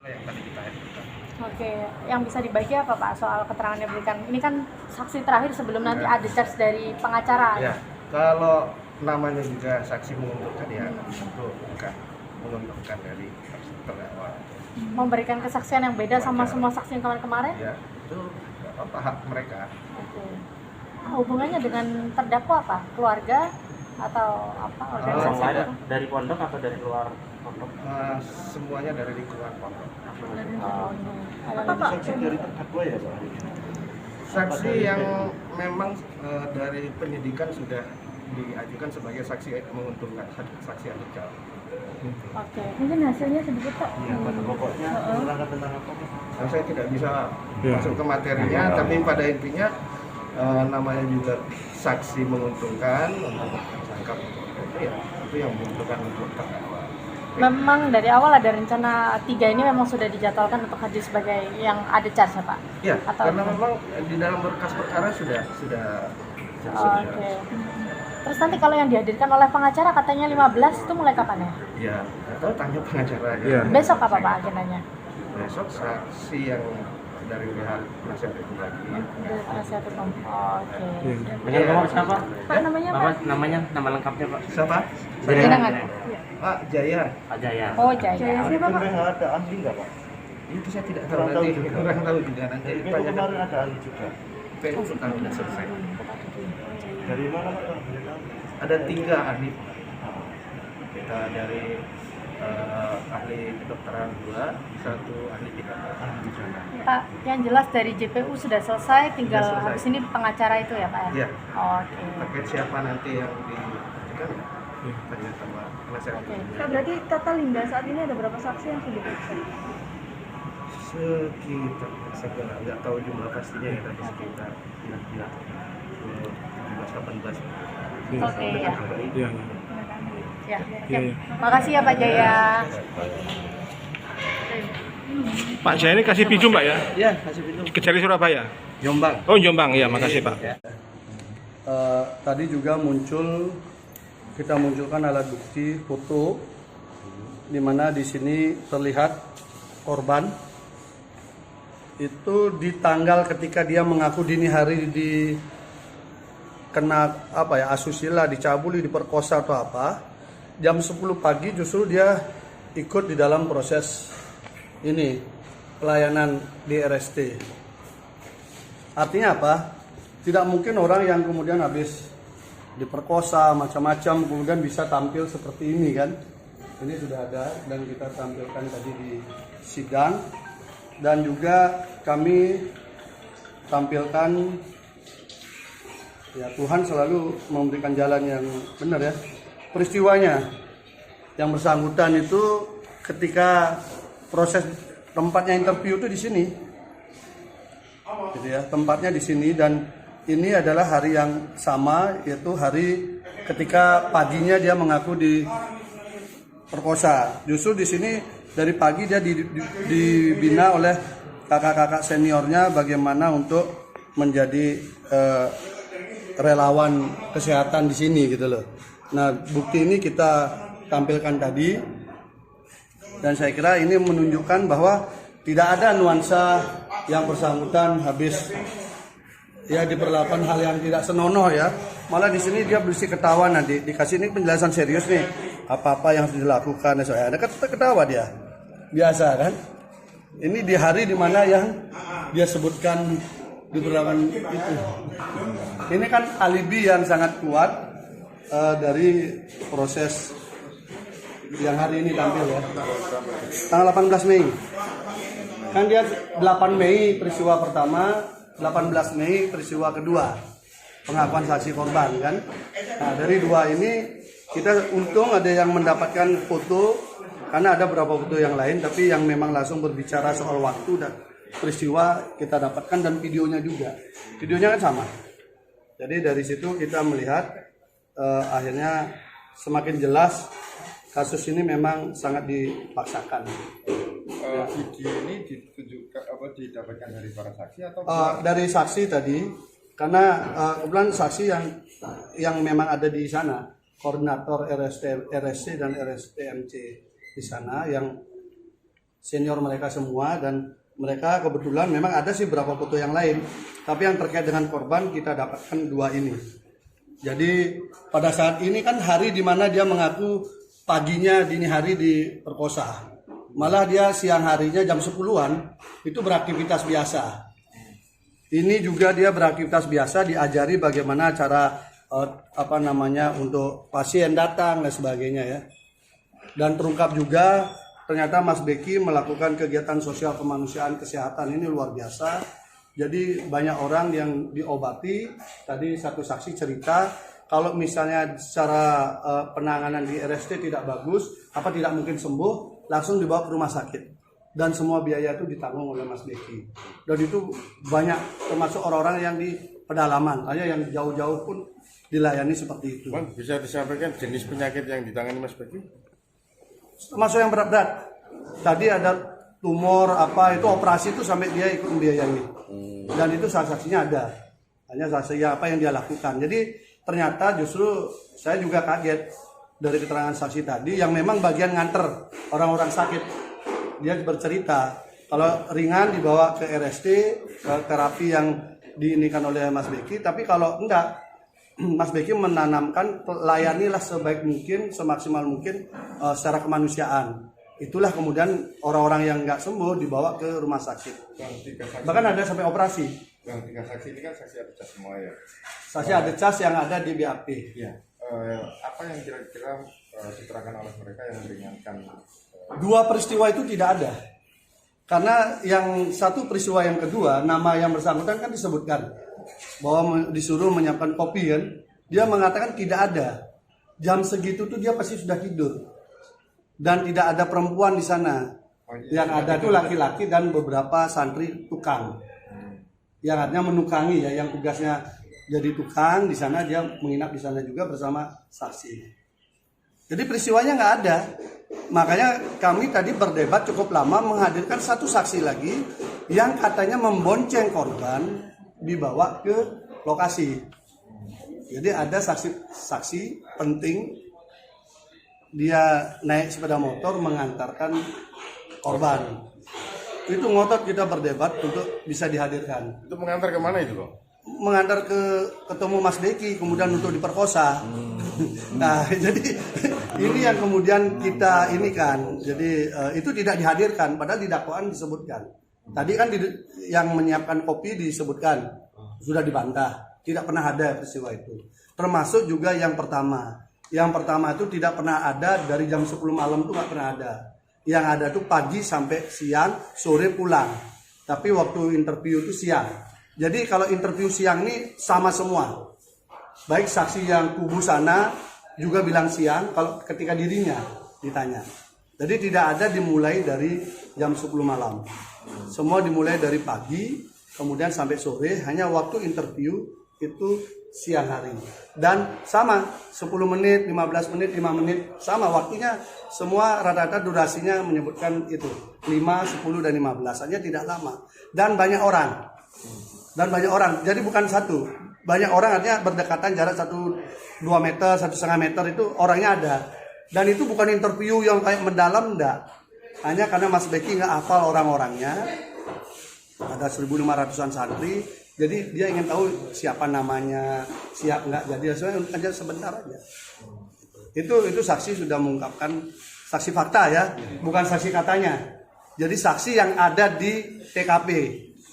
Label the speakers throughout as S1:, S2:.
S1: yang tadi kita hadirkan.
S2: Oke, yang bisa dibagi apa Pak soal keterangan yang diberikan? Ini kan saksi terakhir sebelum nanti ada charge dari pengacara.
S1: Ya, kalau namanya juga saksi menguntungkan ya itu bukan menguntungkan dari terdakwa.
S2: Memberikan kesaksian yang beda sama
S1: Wajar.
S2: semua saksi yang kemarin-kemarin?
S1: Ya, itu nggak apa-apa, hak mereka.
S2: Oke. Hubungannya dengan terdakwa apa? Keluarga atau apa? Organisasi?
S1: Tidak.
S3: Dari pondok atau dari luar pondok?
S1: Semuanya dari lingkungan pondok.
S2: Oh, oke.
S4: Saksi dari terdakwa ya Pak?
S1: Saksi yang memang dari penyidikan sudah diajukan sebagai saksi menguntungkan, saksi radikal.
S2: Oke, mungkin hasilnya sedikit Pak.
S4: Iya, pada pokoknya menerangkan tentang apa?
S1: Nah, saya tidak bisa masuk ke materinya, tapi pada intinya namanya juga saksi menguntungkan untuk tersangka itu ya itu yang menguntungkan untuk terdakwa.
S2: Memang dari awal ada rencana 3 ini memang sudah dijadwalkan untuk hadir sebagai yang ada charge ya Pak?
S1: Ya,
S2: Atau
S1: karena
S2: apa?
S1: memang di dalam berkas perkara sudah
S2: Oke. Terus nanti kalau yang dihadirkan oleh pengacara katanya 15 itu mulai kapan ya?
S1: ya atau tanya pengacara aja.
S4: Iya.
S2: Besok apa Pak agendanya?
S1: Besok saksi yang dari pihak penasihat hukum lagi.
S2: Dari penasihat hukum. Oke.
S3: Dengan nomor siapa?
S2: Pak namanya Pak?
S3: Bapak namanya, nama lengkapnya Pak?
S1: Siapa?
S2: Jenengan.
S1: Pak Jaya.
S3: Pak Jaya.
S2: Oh Jaya.
S4: Siapa Pak? Ada ahli nggak Pak?
S1: Itu saya tidak tahu
S4: Kurang tahu
S1: nanti.
S4: juga.
S1: Kurang tahu juga nanti.
S4: Itu
S1: Tanya
S4: kemarin ada ahli juga.
S1: PU sudah selesai.
S4: Dari mana Pak?
S1: Ada 3 ahli. Kita dari ahli kedokteran 2, 1 ahli pidana.
S2: Pak, yang jelas dari JPU sudah selesai, tinggal
S1: Sudah selesai.
S2: habis ini pengacara itu ya Pak ya?
S1: Iya.
S2: Oke.
S1: Terkait siapa nanti yang diajukan ya? Tanya sama penasihat
S2: Oke.
S1: hukum.
S5: Kak, berarti total hingga saat ini ada berapa saksi yang sudah diperiksa?
S1: Sekitar saya nggak tahu jumlah pastinya ya, tapi sekitar 17-18.
S2: Oke ya.
S4: Iya.
S2: Ya. Oke. Makasih ya Pak Jaya.
S6: Pak Jaya ini kasih pinjam Pak ya?
S1: Iya, kasih pintu.
S6: Kejari Surabaya?
S1: Jombang.
S6: Oh Jombang, ya makasih Pak.
S7: Tadi juga kita munculkan alat bukti foto, di mana di sini terlihat korban itu di tanggal ketika dia mengaku dini hari kena asusila, dicabuli, diperkosa atau apa, jam 10 pagi justru dia ikut di dalam proses ini pelayanan di RST. Artinya apa? Tidak mungkin orang yang kemudian habis diperkosa macam-macam kemudian bisa tampil seperti ini kan. Ini sudah ada dan kita tampilkan tadi di sidang, dan juga kami tampilkan ya, Tuhan selalu memberikan jalan yang benar ya. Peristiwanya yang bersangkutan itu ketika proses tempatnya interview itu di sini. Gitu ya, tempatnya di sini, dan ini adalah hari yang sama, yaitu hari ketika paginya dia mengaku diperkosa. Justru di sini dari pagi dia dibina oleh kakak-kakak seniornya bagaimana untuk menjadi relawan kesehatan di sini gitu loh. Nah, bukti ini kita tampilkan tadi, dan saya kira ini menunjukkan bahwa tidak ada nuansa yang bersangkutan habis ya diperlakukan hal yang tidak senonoh ya. Malah di sini dia bersih ketawa, nanti dikasih ini penjelasan serius nih, apa-apa yang harus dilakukan. Soalnya ada ketawa dia. Biasa kan? Ini di hari dimana yang dia sebutkan diperlakukan itu. Ini kan alibi yang sangat kuat dari proses yang hari ini tampil ya. Tanggal 18 Mei. Kan dia 8 Mei peristiwa pertama, 18 Mei peristiwa kedua. Pengakuan saksi korban kan. Nah, dari 2 ini kita untung ada yang mendapatkan foto, karena ada beberapa foto yang lain tapi yang memang langsung berbicara soal waktu dan peristiwa kita dapatkan, dan videonya juga. Videonya kan sama. Jadi dari situ kita melihat akhirnya semakin jelas kasus ini memang sangat dipaksakan.
S4: Video ini ditunjukkan didapatkan dari para saksi atau
S7: Dari saksi tadi, karena kebetulan saksi yang memang ada di sana, koordinator RSC dan RSTMC di sana yang senior mereka semua, dan mereka kebetulan memang ada sih beberapa foto yang lain, tapi yang terkait dengan korban kita dapatkan 2 ini. Jadi pada saat ini kan hari di mana dia mengaku paginya dini hari diperkosa, malah dia siang harinya jam 10-an itu beraktivitas biasa. Ini juga dia beraktivitas biasa, diajari bagaimana cara untuk pasien datang dan sebagainya ya. Dan terungkap juga ternyata Mas Beki melakukan kegiatan sosial kemanusiaan kesehatan ini luar biasa. Jadi banyak orang yang diobati. Tadi satu saksi cerita kalau misalnya secara penanganan di RST tidak bagus, tidak mungkin sembuh, langsung dibawa ke rumah sakit. Dan semua biaya itu ditanggung oleh Mas Beki. Dan itu banyak, termasuk orang-orang yang di pedalaman, hanya yang jauh-jauh pun dilayani seperti itu.
S4: Bang, bisa disampaikan jenis penyakit yang ditangani Mas Beki?
S7: Termasuk yang berat-berat. Tadi ada tumor itu operasi itu sampai dia ikut membiayai. Dan itu saksinya ada. Hanya saksi apa yang dia lakukan. Jadi ternyata justru saya juga kaget dari keterangan saksi tadi yang memang bagian nganter orang-orang sakit. Dia bercerita kalau ringan dibawa ke RST, ke terapi yang diinikan oleh Mas Beki, tapi kalau enggak, Mas Beki menanamkan layanilah sebaik mungkin, semaksimal mungkin secara kemanusiaan. Itulah kemudian orang-orang yang nggak sembuh dibawa ke rumah sakit. Bahkan ada sampai operasi.
S4: Yang 3 saksi ini kan saksi ada cas semua ya.
S7: Saksi ada cas yang ada di BAP.
S4: Iya. Apa yang kira-kira diterangkan oleh mereka yang meringankan?
S7: 2 peristiwa itu tidak ada. Karena yang satu peristiwa yang kedua, nama yang bersangkutan kan disebutkan bahwa disuruh menyiapkan kopi kan. Dia mengatakan tidak ada. Jam segitu tuh dia pasti sudah tidur. Dan tidak ada perempuan di sana. Yang ada tuh laki-laki dan beberapa santri tukang. Yang artinya menukangi ya, yang tugasnya jadi tukang di sana, dia menginap di sana juga bersama saksi. Jadi peristiwanya nggak ada. Makanya kami tadi berdebat cukup lama menghadirkan satu saksi lagi yang katanya membonceng korban dibawa ke lokasi. Jadi ada saksi penting, dia naik sepeda motor mengantarkan korban. Itu ngotot kita berdebat untuk bisa dihadirkan.
S4: Itu mengantar ke mana itu, Bang?
S7: Mengantar ketemu Mas Beki, kemudian untuk diperkosa. Nah, jadi ini yang kemudian kita ini kan. Jadi itu tidak dihadirkan, padahal di dakwaan disebutkan. Tadi kan yang menyiapkan kopi disebutkan, sudah dibantah, tidak pernah ada peristiwa itu. Termasuk juga yang pertama. Yang pertama itu tidak pernah ada, dari jam 10 malam itu nggak pernah ada. Yang ada tuh pagi sampai siang, sore pulang. Tapi waktu interview itu siang. Jadi kalau interview siang ini sama semua. Baik saksi yang kubu sana juga bilang siang, kalau ketika dirinya ditanya. Jadi tidak ada dimulai dari jam 10 malam. Semua dimulai dari pagi, kemudian sampai sore, hanya waktu interview itu siang hari. Dan sama 10 menit, 15 menit, 5 menit, sama waktunya. Semua rata-rata durasinya menyebutkan itu 5, 10 dan 15, hanya tidak lama. Dan banyak orang. Jadi bukan satu. Banyak orang, artinya berdekatan jarak 1-2 meter, 1,5 meter itu orangnya ada. Dan itu bukan interview yang kayak mendalam, enggak. Hanya karena Mas Beki nggak hafal orang-orangnya. Ada 1.500-an santri. Jadi dia ingin tahu siapa namanya, siap nggak, jadi aja sebentar aja. Itu saksi sudah mengungkapkan saksi fakta ya, bukan saksi katanya. Jadi saksi yang ada di TKP,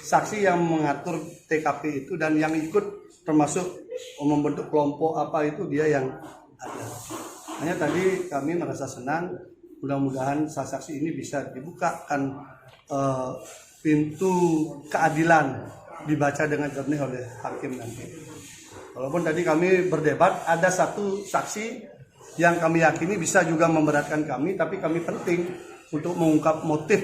S7: saksi yang mengatur TKP itu dan yang ikut termasuk membentuk kelompok apa itu dia yang ada. Hanya tadi kami merasa senang, mudah-mudahan saksi ini bisa dibukakan pintu keadilan, dibaca dengan jernih oleh hakim nanti. Walaupun tadi kami berdebat, ada satu saksi yang kami yakini bisa juga memberatkan kami, tapi kami penting untuk mengungkap motif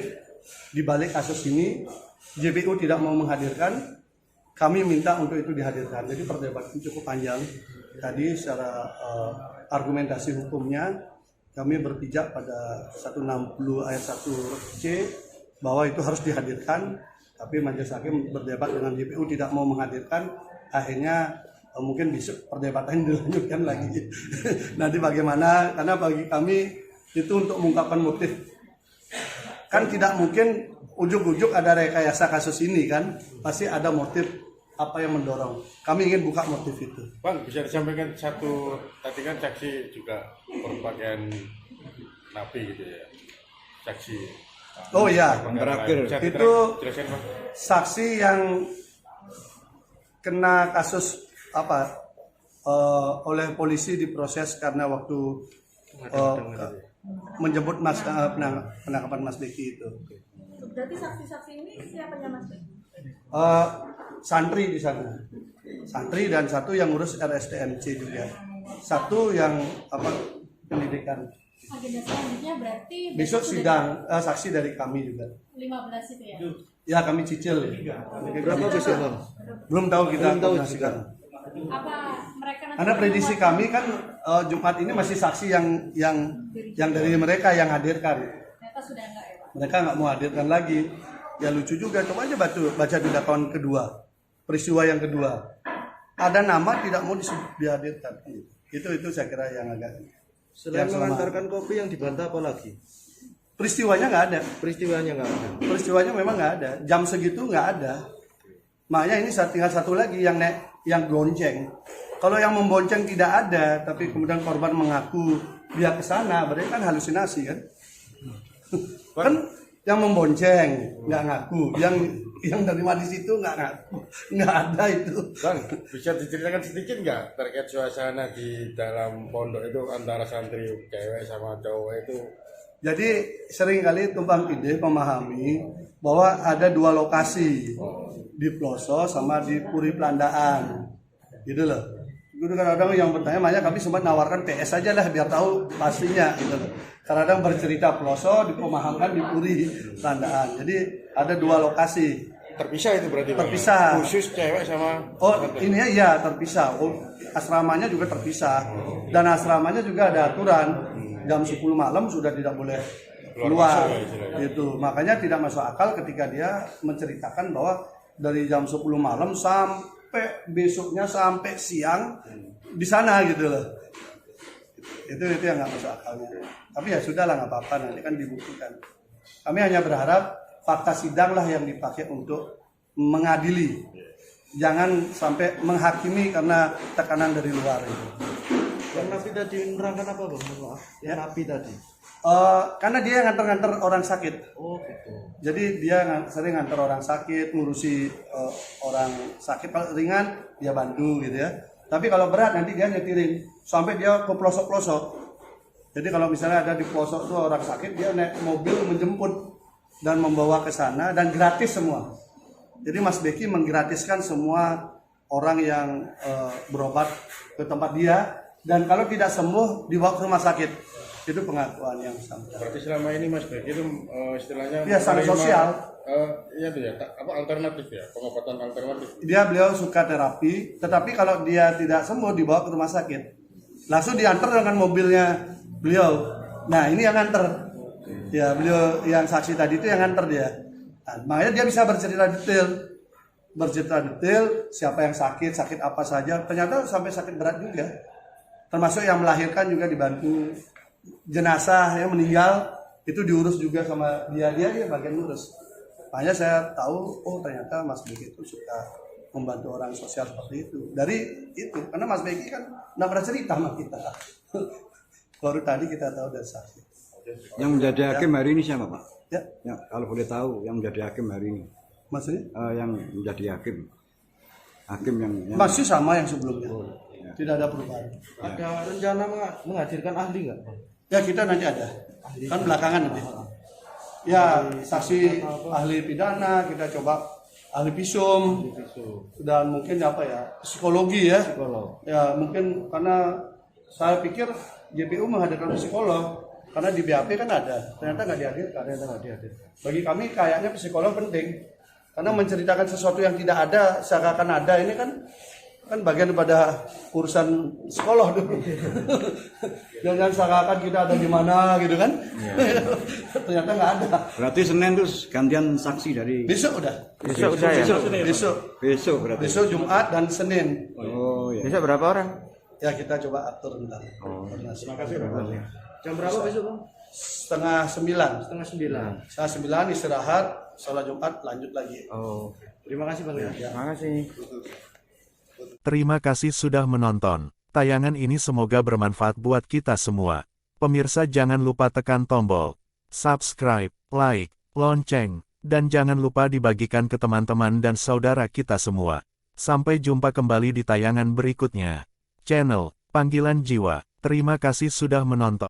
S7: di balik kasus ini. JPU tidak mau menghadirkan, kami minta untuk itu dihadirkan. Jadi perdebatan cukup panjang. Tadi secara argumentasi hukumnya, kami berpijak pada 160 ayat 1C bahwa itu harus dihadirkan. Tapi majelis hakim berdebat dengan JPU tidak mau menghadirkan, akhirnya mungkin besok perdebatan dilanjutkan lagi. Nanti bagaimana, karena bagi kami itu untuk mengungkapkan motif kan tidak mungkin ujuk-ujuk ada rekayasa kasus ini kan, pasti ada motif apa yang mendorong. Kami ingin buka motif itu.
S4: Bang, bisa disampaikan satu, tadi kan saksi juga berpakaian napi gitu ya, saksi.
S7: Oh iya,
S4: Terakhir
S7: itu
S4: jelasin, Bang.
S7: saksi yang kena kasus apa oleh polisi diproses karena waktu menjemput penangkapan Mas Beki itu.
S5: Berarti saksi-saksi ini siapanya Mas Bek?
S7: Santri di sana, santri dan satu yang ngurus RSTMC juga, satu yang apa pendidikan.
S2: Agenda selanjutnya berarti
S7: Besok sidang saksi dari kami juga.
S2: 15 itu ya.
S7: Ya kami cicil.
S1: Berapa besok Bang?
S7: Belum tahu kita.
S1: Belum tahu
S7: koordinasikan.
S2: Apa mereka nanti
S7: Karena prediksi kami kan Jumat ini masih saksi yang dari mereka yang hadirkan.
S2: ternyata sudah enggak ya Pak?
S7: Mereka nggak mau hadirkan lagi. Ya lucu juga. Coba aja baca di dakwaan kedua, peristiwa yang kedua. Ada nama tidak mau dihadirkan. Itu saya kira yang agak.
S1: Selain
S7: yang
S1: mengantarkan kopi yang dibantah apa lagi?
S7: Peristiwanya nggak ada.
S1: Peristiwanya nggak ada.
S7: Peristiwanya memang nggak ada. Jam segitu nggak ada. Makanya ini tinggal satu lagi yang gonceng. Kalau yang membonceng tidak ada, tapi kemudian korban mengaku dia ke sana, berarti kan halusinasi kan? Kan yang membonceng nggak ngaku, yang terima di situ nggak ngaku, nggak ada itu.
S4: Bang, bisa diceritakan sedikit nggak terkait suasana di dalam pondok itu antara santri cewek sama cowok itu?
S7: Jadi seringkali tumpang tindih memahami bahwa ada dua lokasi, di Ploso sama di Puri Pelandaan, gitu loh. Kadang-kadang yang bertanya, makanya kami sempat nawarkan PS aja lah biar tahu pastinya, gitu loh. Kadang-kadang bercerita Ploso, dipemahamkan di Puri Pelandaan. Jadi ada dua lokasi.
S4: Terpisah itu berarti? Bang?
S7: Terpisah.
S4: Khusus cewek sama
S7: Oh, ini ya terpisah. Oh, asramanya juga terpisah. Dan asramanya juga ada aturan. Jam 10 malam sudah tidak boleh keluar. Gitu. Makanya tidak masuk akal ketika dia menceritakan bahwa dari jam 10 malam sampai besoknya sampai siang di sana gitu loh. Itu yang nggak masuk akalnya. Tapi ya sudahlah, nggak apa-apa, nanti kan dibuktikan. Kami hanya berharap fakta sidang lah yang dipakai untuk mengadili. Jangan sampai menghakimi karena tekanan dari luar itu.
S1: Yang napi tadi menerangkan apa Bang? Maaf. Yang napi tadi.
S7: Karena dia nganter-nganter orang sakit.
S1: Oh gitu.
S7: Jadi dia sering nganter orang sakit, ngurusi orang sakit. Kalau ringan dia bantu gitu ya. Tapi kalau berat nanti dia nyetirin sampai dia ke pelosok-pelosok. Jadi kalau misalnya ada di pelosok tuh orang sakit, dia naik mobil menjemput dan membawa ke sana dan gratis semua. Jadi Mas Beki menggratiskan semua orang yang berobat ke tempat dia, dan kalau tidak sembuh dibawa ke rumah sakit. Itu pengakuan yang sama.
S4: Berarti selama ini Mas Beki itu istilahnya
S7: Iya, sangat sosial.
S4: Iya tuh ya, apa alternatif ya, pengobatan alternatif.
S7: Beliau suka terapi, tetapi kalau dia tidak sembuh dibawa ke rumah sakit, langsung diantar dengan mobilnya beliau. Nah ini yang nganter, ya beliau yang saksi tadi itu yang nganter dia. Nah, makanya dia bisa bercerita detail siapa yang sakit apa saja. Ternyata sampai sakit berat juga, termasuk yang melahirkan juga dibantu. Jenazah yang meninggal itu diurus juga sama dia bagian urus. Makanya saya tahu, oh ternyata Mas Beki itu suka membantu orang sosial seperti itu. Dari itu, karena Mas Beki kan nggak pernah cerita sama kita. Baru tadi kita tahu dari saksi.
S8: Yang menjadi hakim hari ini siapa Pak?
S7: Ya,
S8: Ya, kalau boleh tahu yang menjadi hakim hari ini.
S7: maksudnya?
S8: Yang menjadi hakim yang
S7: Masih sama yang sebelumnya. Tidak ada perubahan.
S1: Ada rencana menghadirkan ahli nggak?
S7: Ya kita nanti ada. Kan belakangan nanti. Ya saksi ahli pidana, kita coba ahli visum. Dan mungkin apa ya, psikologi ya. Ya mungkin karena saya pikir JPU menghadirkan psikolog. Karena di BAP kan ada. Ternyata nggak dihadirkan. Bagi kami kayaknya psikolog penting. Karena menceritakan sesuatu yang tidak ada, seakan ada, ini kan bagian daripada urusan psikolog dulu. Jangan seakan kita ada di mana gitu kan. Ternyata nggak ada.
S8: Berarti Senin itu gantian saksi dari
S7: Besok udah.
S3: Besok udah ya?
S8: besok berarti.
S7: Besok Jumat dan Senin.
S8: Oh ya.
S3: Besok berapa orang?
S7: Ya kita coba atur bentar.
S8: Oh.
S7: Terima
S1: Jam berapa besok Bang?
S7: setengah 9.
S1: Setengah 9.
S7: Setengah 9 istirahat, sholat Jumat lanjut lagi.
S1: Oh, terima kasih Bang ya.
S8: Terima kasih.
S9: Terima kasih sudah menonton. Tayangan ini semoga bermanfaat buat kita semua. Pemirsa jangan lupa tekan tombol subscribe, like, lonceng, dan jangan lupa dibagikan ke teman-teman dan saudara kita semua. Sampai jumpa kembali di tayangan berikutnya. Channel Panggilan Jiwa. Terima kasih sudah menonton.